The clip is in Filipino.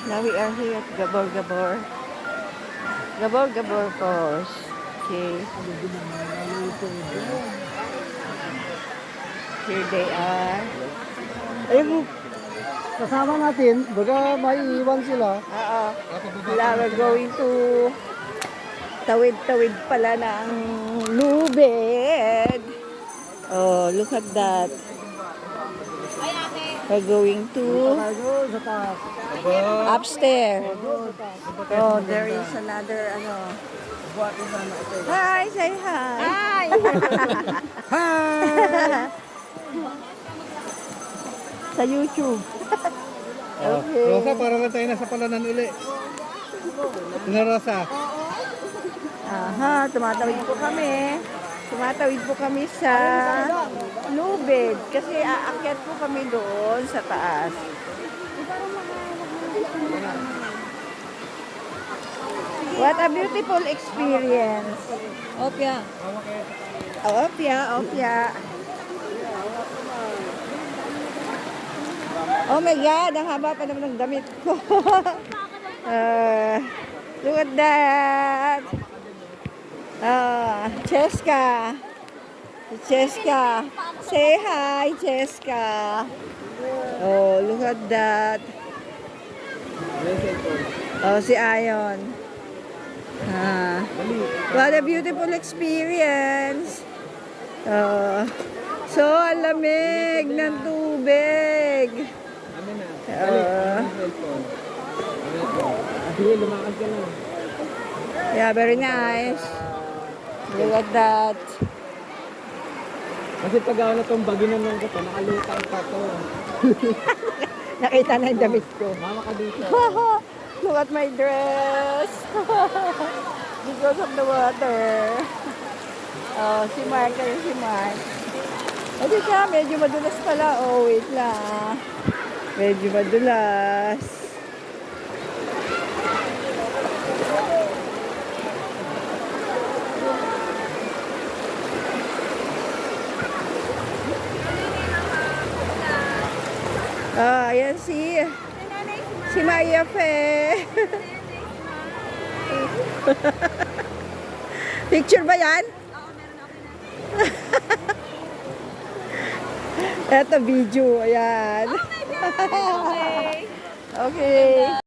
Now we are here at Gabur Gabur. Gabur Gabur Falls. Okay. Here they are. Ayun, kasama natin, baga may iwan sila. Oo. We're going to tawid-tawid pala ng lubid. Oh, look at that. We're going to Tayo sa taas. upstairs. Oh, there is another Hi, say hi. Hi! Sa YouTube. Okay. Rosa, para lang tayo nasa palanan uli. Tina Rosa. Aha, tumatawid po kami. Tumatawid po kami sa lubid kasi aakyat po kami doon sa taas. What a beautiful experience. Opya. Opya, opya. Oh my God, ang haba pa naman ng damit ko. Look at that. Cheska. Cheska. Say hi, Cheska. Oh, look at that. Oh, si Ayon. What a beautiful experience. So, ang lamig ng tubig. Yeah, very nice. Look at that. Kasi pag ako na itong baginan ng ko, nakalutang pa to. Nakita na yung damit ko. Mama ka dito. Look at my dress. Because of the water. Oh, si Mark kayo, si Mark. O di ka, medyo madulas pala. Oh, wait lang. Medyo madulas. Ah, ayan si Maria Fe. Picture ba yan? Oo, meron ako Eto video, ayan. Oh my God! Okay. Okay.